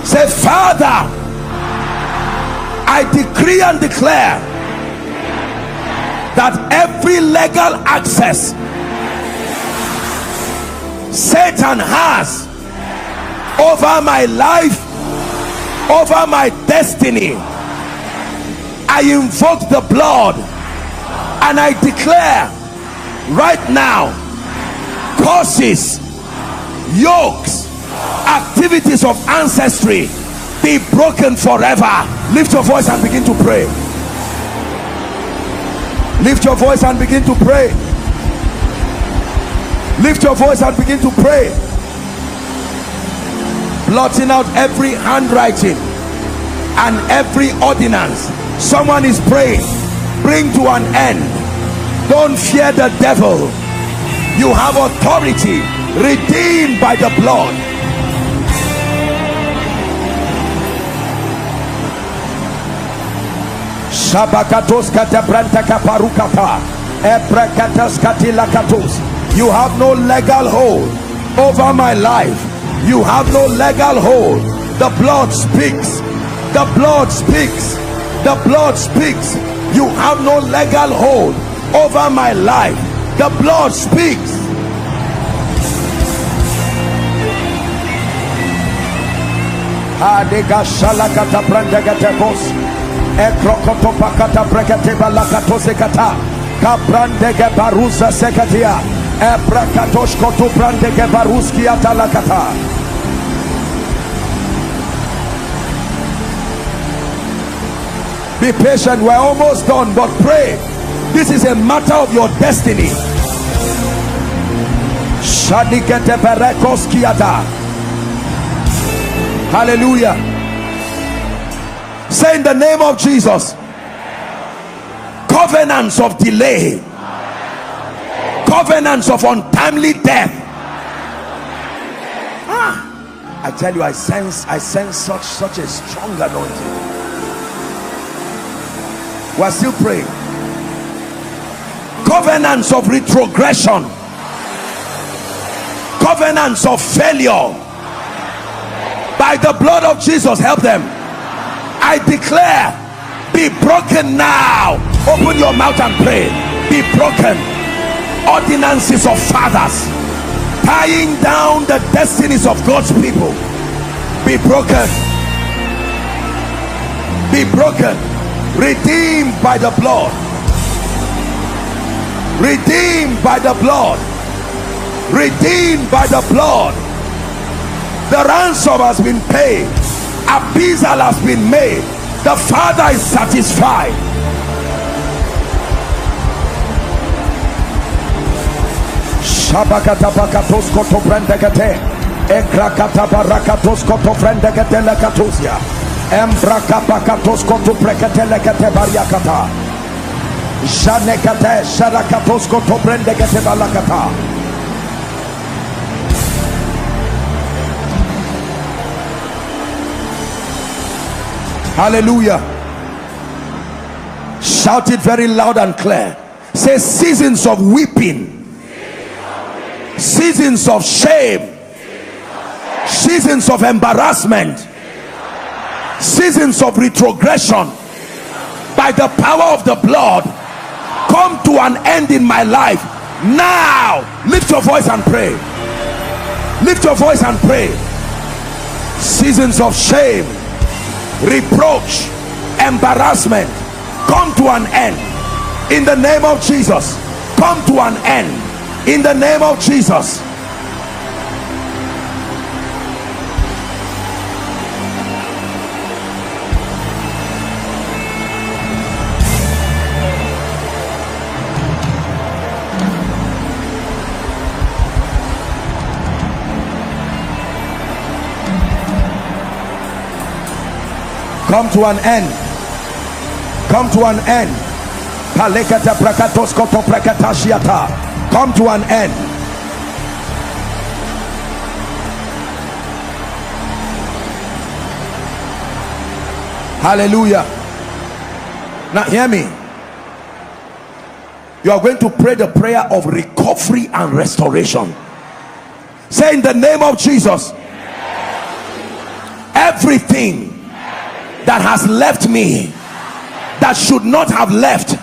Say, Father, I decree and declare that every legal access Satan has over my life, over my destiny, I invoke the blood and I declare right now, curses, yokes, activities of ancestry be broken forever. Lift your voice and begin to pray. Lift your voice and begin to pray. Lift your voice and begin to pray. Blotting out every handwriting and every ordinance. Someone is praying. Bring to an end. Don't fear the devil. You have authority, redeemed by the blood. You have no legal hold over my life. You have no legal hold. The blood speaks. The blood speaks. The blood speaks. You have no legal hold over my life. The blood speaks. Adega shalakata brandegatebos ekrokotopakata brekateba lakatosekata kabrandege baruza sekatia ebrakatoshkotu brandege baruski atalakata. Be patient, we're almost done, but pray. This is a matter of your destiny. Shadikete berekoskiata. Hallelujah. Say, in the name of Jesus, covenants of delay, covenants of untimely death. I tell you, I sense such a strong anointing. We're still praying. Covenants of retrogression, covenants of failure, by the blood of Jesus, help them. I declare, be broken now. Open your mouth and pray. Be broken. Ordinances of fathers tying down the destinies of God's people, be broken. Be broken. Redeemed by the blood. Redeemed by the blood. Redeemed by the blood. The ransom has been paid. Appeasal has been made. The Father is satisfied. Shabakata bakatos koto brendekete ekrakata barakatos koto brendekete lekatusia embraka bakatos koto brekete lekete bariakata janekate sharakatos koto brendekete balakata. Hallelujah. Shout it very loud and clear. Say, seasons of weeping, seasons of shame, seasons of embarrassment, seasons of retrogression, by the power of the blood, come to an end in my life now. Lift your voice and pray. Lift your voice and pray. Seasons of shame, reproach, embarrassment, come to an end in the name of Jesus. Come to an end in the name of Jesus. Come to an end. Come to an end. Come to an end. Hallelujah. Now hear me. You are going to pray the prayer of recovery and restoration. Say, in the name of Jesus, everything that has left me that should not have left,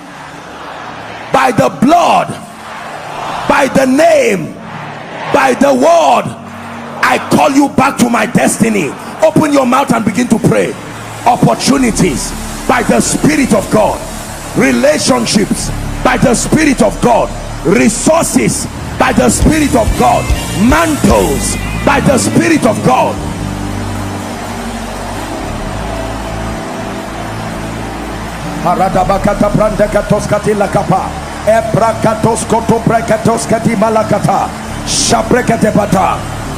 by the blood, by the name, by the word, I call you back to my destiny. Open your mouth and begin to pray. Opportunities by the Spirit of God, relationships by the Spirit of God, resources by the Spirit of God, mantles by the Spirit of God.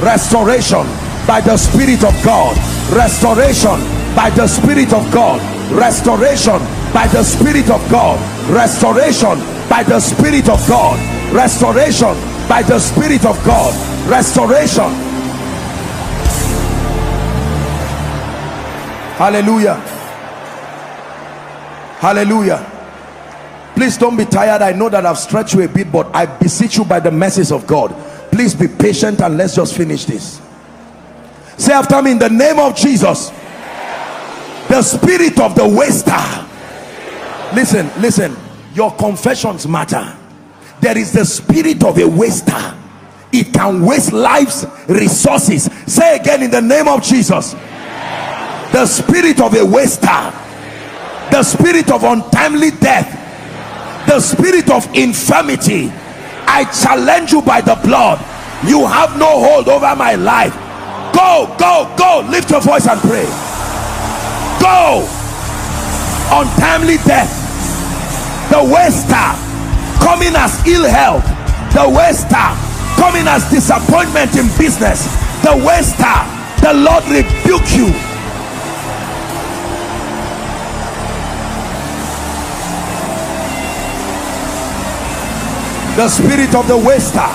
Restoration by the Spirit of God, restoration by the Spirit of God, restoration by the Spirit of God, restoration by the Spirit of God, restoration by the Spirit of God, restoration. Hallelujah, hallelujah. Please don't be tired. I know that I've stretched you a bit, but I beseech you by the mercies of God, please be patient and let's just finish this. Say after me, in the name of Jesus, the spirit of the waster. Listen, your confessions matter. There is the spirit of a waster. It can waste lives, resources. Say again, in the name of Jesus, the spirit of a waster, the spirit of untimely death, the spirit of infirmity, I challenge you by the blood. You have no hold over my life. Go, go, go. Lift your voice and pray. Go. Untimely death, the waster coming as ill health, the waster coming as disappointment in business, the waster, the Lord rebuke you. The spirit of the waster,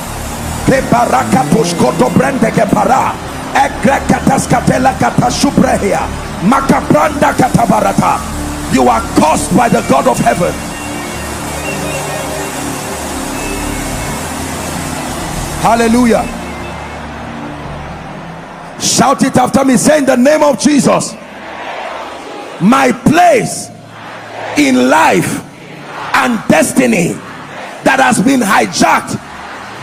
you are cursed by the God of heaven. Hallelujah. Shout it after me. Say, in the name of Jesus, my place in life and destiny that has been hijacked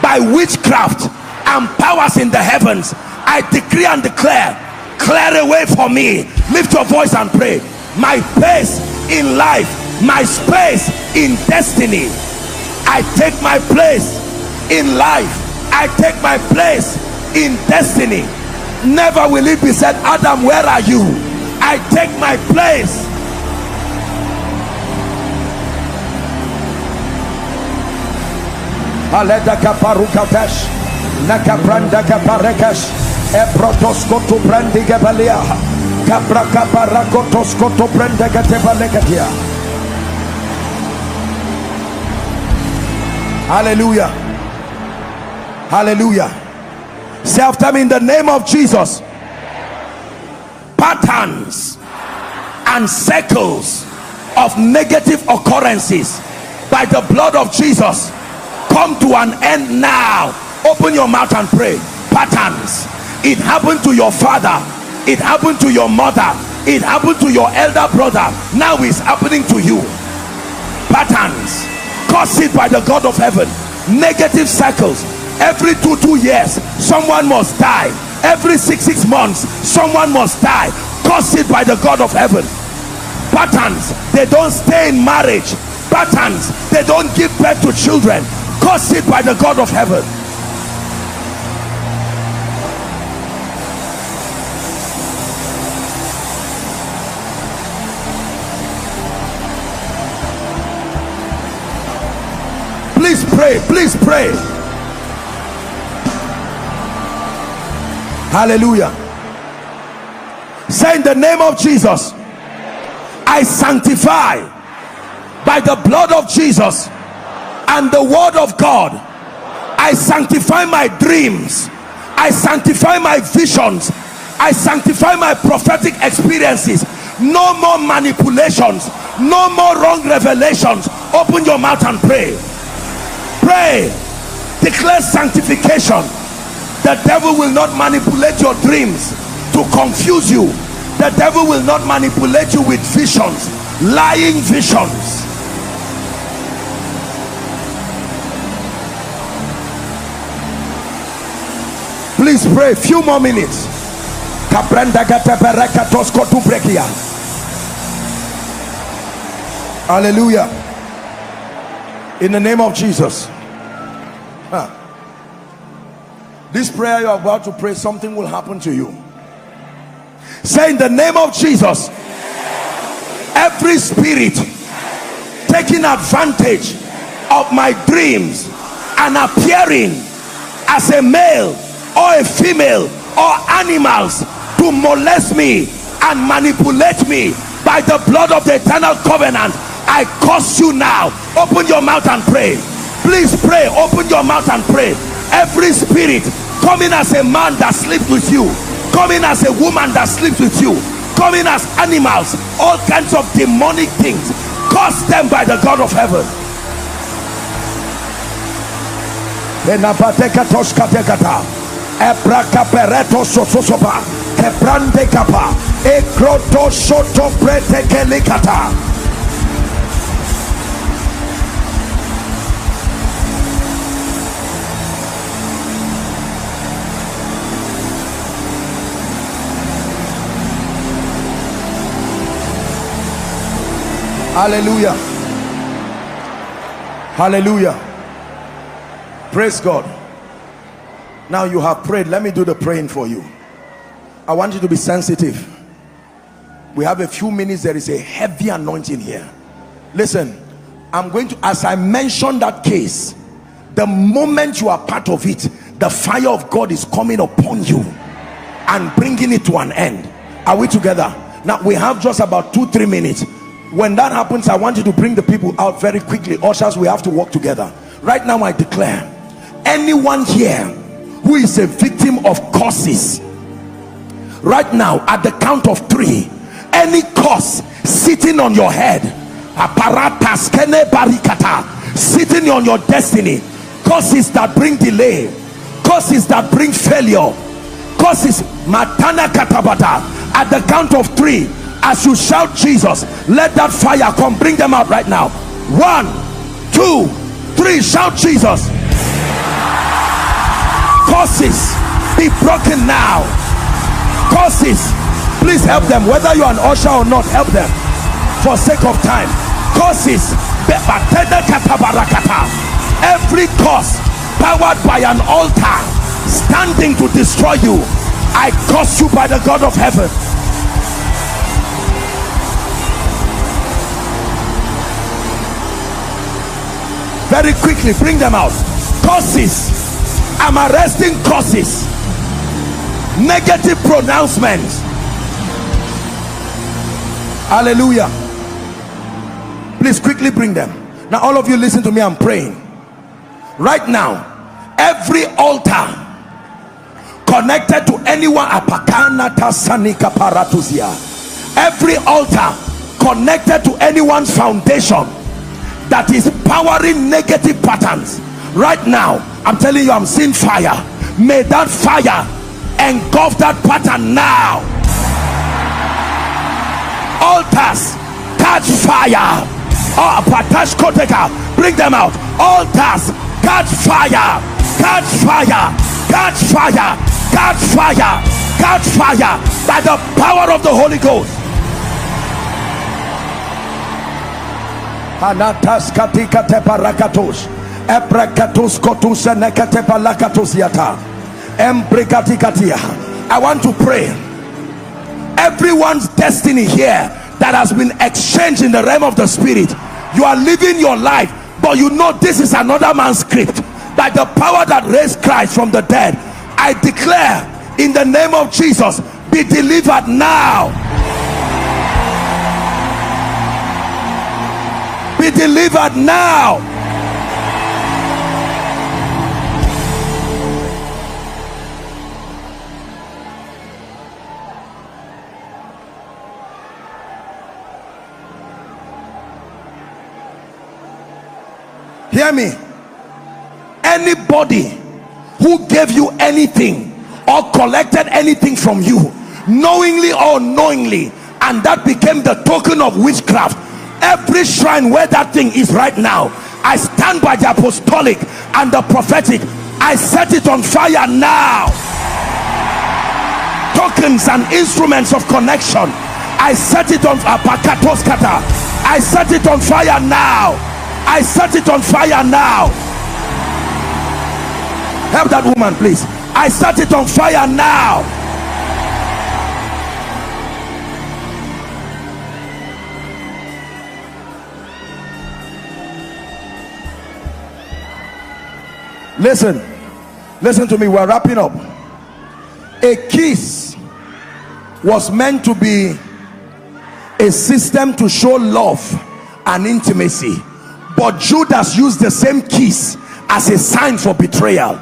by witchcraft and powers in the heavens, I decree and declare, clear away for me. Lift your voice and pray. My place in life, my space in destiny, I take my place in life, I take my place in destiny. Never will it be said, Adam, where are you? I take my place. Aleda kaparukatesh, nakabranda kaparekesh, eprotoskotu brandi gebalia, kabra kaparakotoskotu branda gatebaleketia. Hallelujah. Hallelujah. Say after me, in the name of Jesus, patterns and circles of negative occurrences by the blood of Jesus come to an end now. Open your mouth and pray. Patterns. It happened to your father, it happened to your mother, it happened to your elder brother, now it's happening to you. Patterns. Cause it by the God of heaven. Negative cycles. Every 2 years someone must die. Every 6 months someone must die. Cause it by the God of heaven. Patterns. They don't stay in marriage. Patterns. They don't give birth to children. Cause it by the God of heaven. Please pray, please pray. Hallelujah. Say, in the name of Jesus, I sanctify by the blood of Jesus and the word of God. I sanctify my dreams, I sanctify my visions, I sanctify my prophetic experiences. No more manipulations, no more wrong revelations. Open your mouth and pray. Pray. Declare sanctification. The devil will not manipulate your dreams to confuse you. The devil will not manipulate you with visions, lying visions. Please pray. Few more minutes. Hallelujah. In the name of Jesus. This prayer you are about to pray, something will happen to you. Say, in the name of Jesus, every spirit taking advantage of my dreams and appearing as a male or a female or animals to molest me and manipulate me, by the blood of the eternal covenant, I curse you now. Open your mouth and pray. Please pray. Open your mouth and pray. Every spirit coming as a man that sleeps with you, coming as a woman that sleeps with you, coming as animals, all kinds of demonic things, curse them by the God of heaven. Hallelujah. Hallelujah. Praise God. Now you have prayed. Let me do the praying for you. I want you to be sensitive. We have a few minutes. There is a heavy anointing here. Listen, I'm going to, as I mentioned that case, the moment you are part of it, the fire of God is coming upon you and bringing it to an end. Are we together? Now we have just about 2-3 minutes. When that happens, I want you to bring the people out very quickly. Ushers, we have to work together. Right now I declare, anyone here who is a victim of curses, right now at the count of 3, any curse sitting on your head, sitting on your destiny, curses that bring delay, curses that bring failure, curses, matana katabata, at the count of 3, as you shout Jesus, let that fire come. Bring them out right now. 1, 2, 3. Shout Jesus. Curses be broken now. Curses, please help them. Whether you're an usher or not, help them for sake of time. Curses, every curse powered by an altar standing to destroy you, I curse you by the God of heaven. Very quickly, bring them out. Curses, I'm arresting curses, negative pronouncements. Hallelujah. Please quickly bring them. Now all of you listen to me. I'm praying right now. Every altar connected to anyone, every altar connected to anyone's foundation that is powering negative patterns, right now I'm telling you, I'm seeing fire. May that fire engulf that pattern now. Altars, catch fire. Oh, bring them out. Altars, catch fire, catch fire, catch fire, catch fire, catch fire by the power of the Holy Ghost. Anatas katika teparakatos, ebrakatos kotusa nekatepalakatos yata, embrekatikatia. I want to pray. Everyone's destiny here that has been exchanged in the realm of the spirit, you are living your life, but you know this is another man's script. By the power that raised Christ from the dead, I declare in the name of Jesus, be delivered now. Be delivered now. Hear me. Anybody who gave you anything or collected anything from you, knowingly or unknowingly, unknowingly, and that became the token of witchcraft. Every shrine where that thing is right now, I stand by the apostolic and the prophetic. I set it on fire now. Tokens and instruments of connection, I set it on I set it on fire now. I set it on fire now. Help that woman, please. I set it on fire now. Listen to me. We're wrapping up. A kiss was meant to be a system to show love and intimacy, but Judas used the same kiss as a sign for betrayal.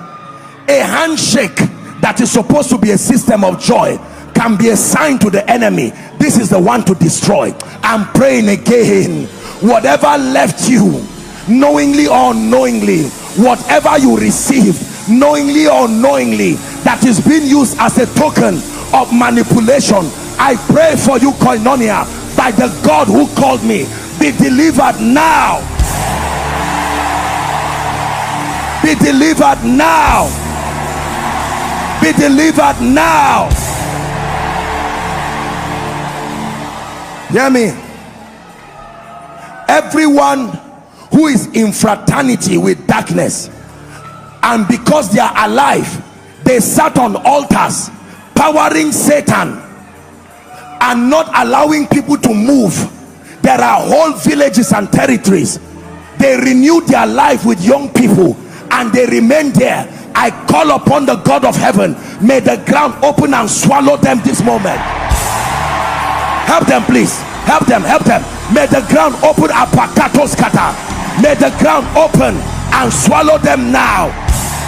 A handshake that is supposed to be a system of joy can be a sign to the enemy. This is the one to destroy. I'm praying again, whatever left you, knowingly or unknowingly, whatever you received knowingly or unknowingly, that is being used as a token of manipulation, I pray for you, Koinonia, by the God who called me, be delivered now. Be delivered now. Be delivered now. Hear me. Everyone who is in fraternity with darkness, and because they are alive, they sat on altars powering Satan and not allowing people to move. There are whole villages and territories, they renewed their life with young people and they remain there. I call upon the God of heaven, may the ground open and swallow them this moment. Help them, please. Help them. May the ground open. May the ground open and swallow them now.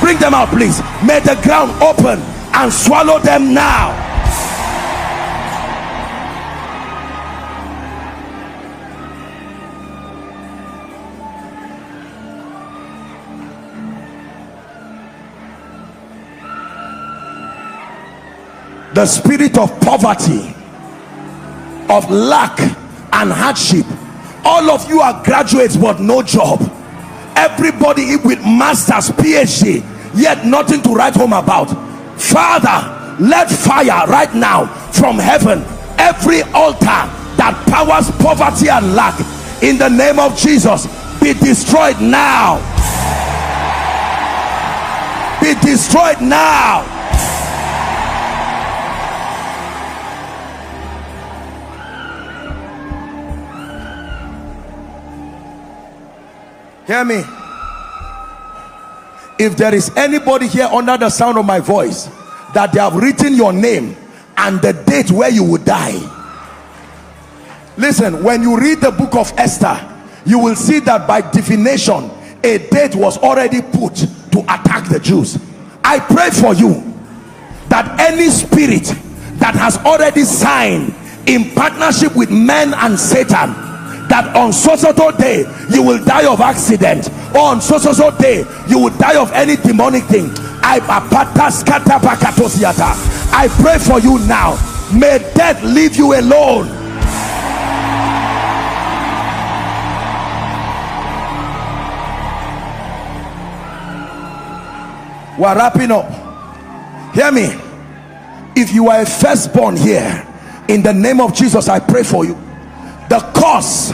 Bring them out, please. May the ground open and swallow them now. The spirit of poverty, of lack and hardship. All of you are graduates but no job. Everybody with masters, PhD, yet nothing to write home about. Father, let fire right now from heaven, every altar that powers poverty and lack, in the name of Jesus, be destroyed now. Be destroyed now. Hear me. If there is anybody here under the sound of my voice that they have written your name and the date where you will die, listen, when you read the book of Esther, you will see that by divination a date was already put to attack the Jews. I pray for you that any spirit that has already signed in partnership with men and Satan, that on so day you will die of accident, or on so day you will die of any demonic thing, I pray for you now, may death leave you alone. We're wrapping up. Hear me. If you are a firstborn here, in the name of Jesus, I pray for you. The curse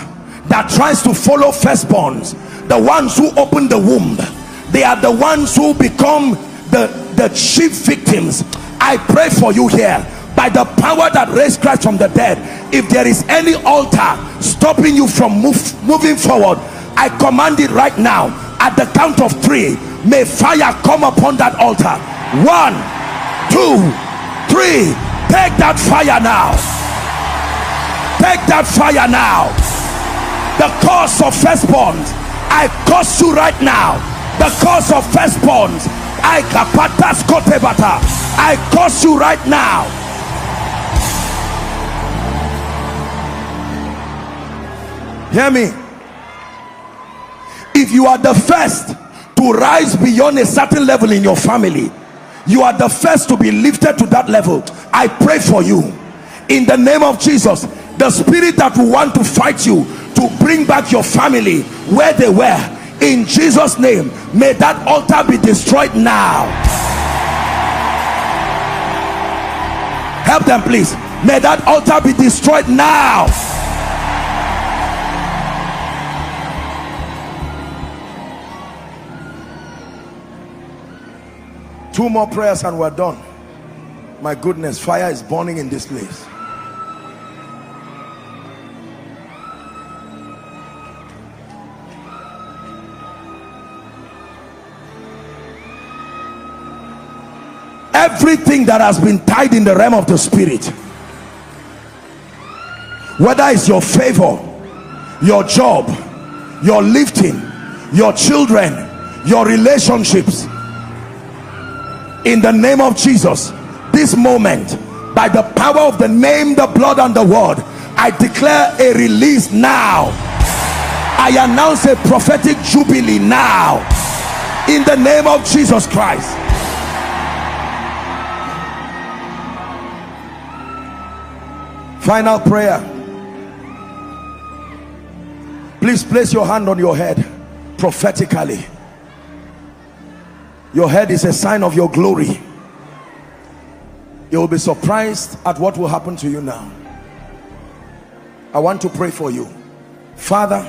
that tries to follow firstborns, the ones who open the womb, they are the ones who become the chief victims. I pray for you here, by the power that raised Christ from the dead. If there is any altar stopping you from moving forward, I command it right now. At the count of 3, may fire come upon that altar. 1, 2, 3. Take that fire now. Take that fire now. The curse of firstborns, I curse you right now. The curse of firstborns, I curse you right now. Hear me. If you are the first to rise beyond a certain level in your family, you are the first to be lifted to that level. I pray for you. In the name of Jesus, the spirit that will want to fight you to bring back your family where they were, in Jesus' name, may that altar be destroyed now. Help them, please. May that altar be destroyed now. Two more prayers and we're done. My goodness, fire is burning in this place. Everything that has been tied in the realm of the spirit, whether it's your favor, your job, your lifting, your children, your relationships, in the name of Jesus, this moment, by the power of the name, the blood, and the word, I declare a release now. I announce a prophetic jubilee now, in the name of Jesus Christ. Final prayer. Please place your hand on your head prophetically. Your head is a sign of your glory. You will be surprised at what will happen to you now. I want to pray for you. Father,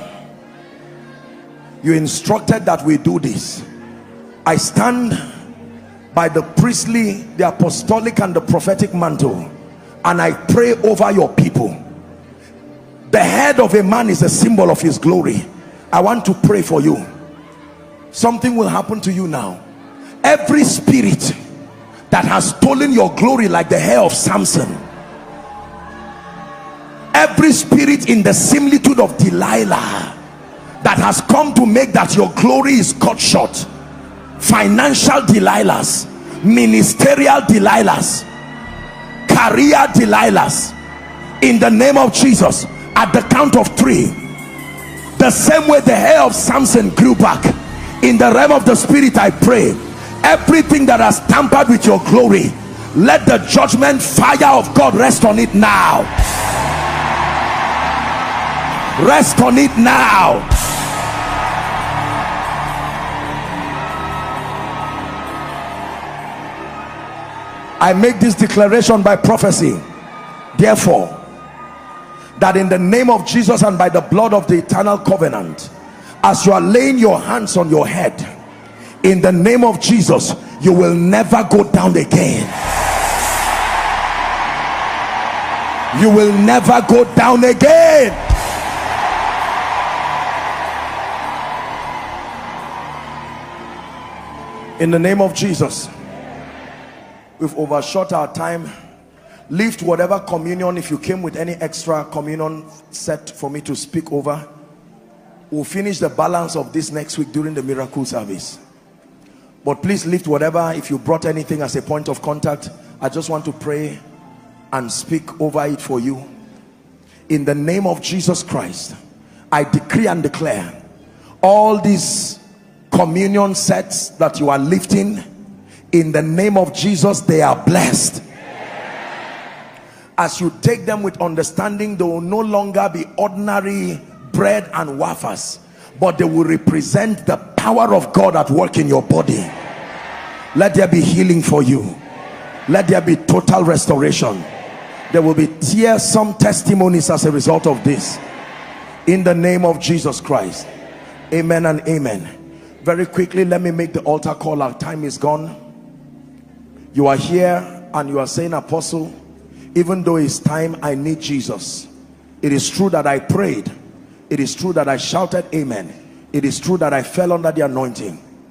you instructed that we do this. I stand by the priestly, the apostolic, and the prophetic mantle, and I pray over your people. The head of a man is a symbol of his glory. I want to pray for you. Something will happen to you now. Every spirit that has stolen your glory, like the hair of Samson, every spirit in the similitude of Delilah that has come to make that your glory is cut short, financial Delilahs, ministerial Delilahs, career Delilahs, in the name of Jesus, at the count of 3, the same way the hair of Samson grew back, in the realm of the spirit, I pray, everything that has tampered with your glory, let the judgment fire of God rest on it now. Rest on it now. I make this declaration by prophecy, therefore, that in the name of Jesus and by the blood of the eternal covenant, as you are laying your hands on your head, in the name of Jesus, you will never go down again. You will never go down again. In the name of Jesus. We've overshot our time. Lift whatever communion, if you came with any extra communion set for me to speak over. We'll finish the balance of this next week during the miracle service. But please lift whatever. If you brought anything as a point of contact, I just want to pray and speak over it for you. In the name of Jesus Christ, I decree and declare all these communion sets that you are lifting, in the name of Jesus, they are blessed. As you take them with understanding, they will no longer be ordinary bread and wafers, but they will represent the power of God at work in your body. Let there be healing for you. Let there be total restoration. There will be tears, some testimonies as a result of this, in the name of Jesus Christ. Amen and amen. Very quickly, let me make the altar call. Our time is gone. You are here and you are saying, Apostle, even though it's time, I need Jesus. It is true that I prayed. It is true that I shouted amen. It is true that I fell under the anointing.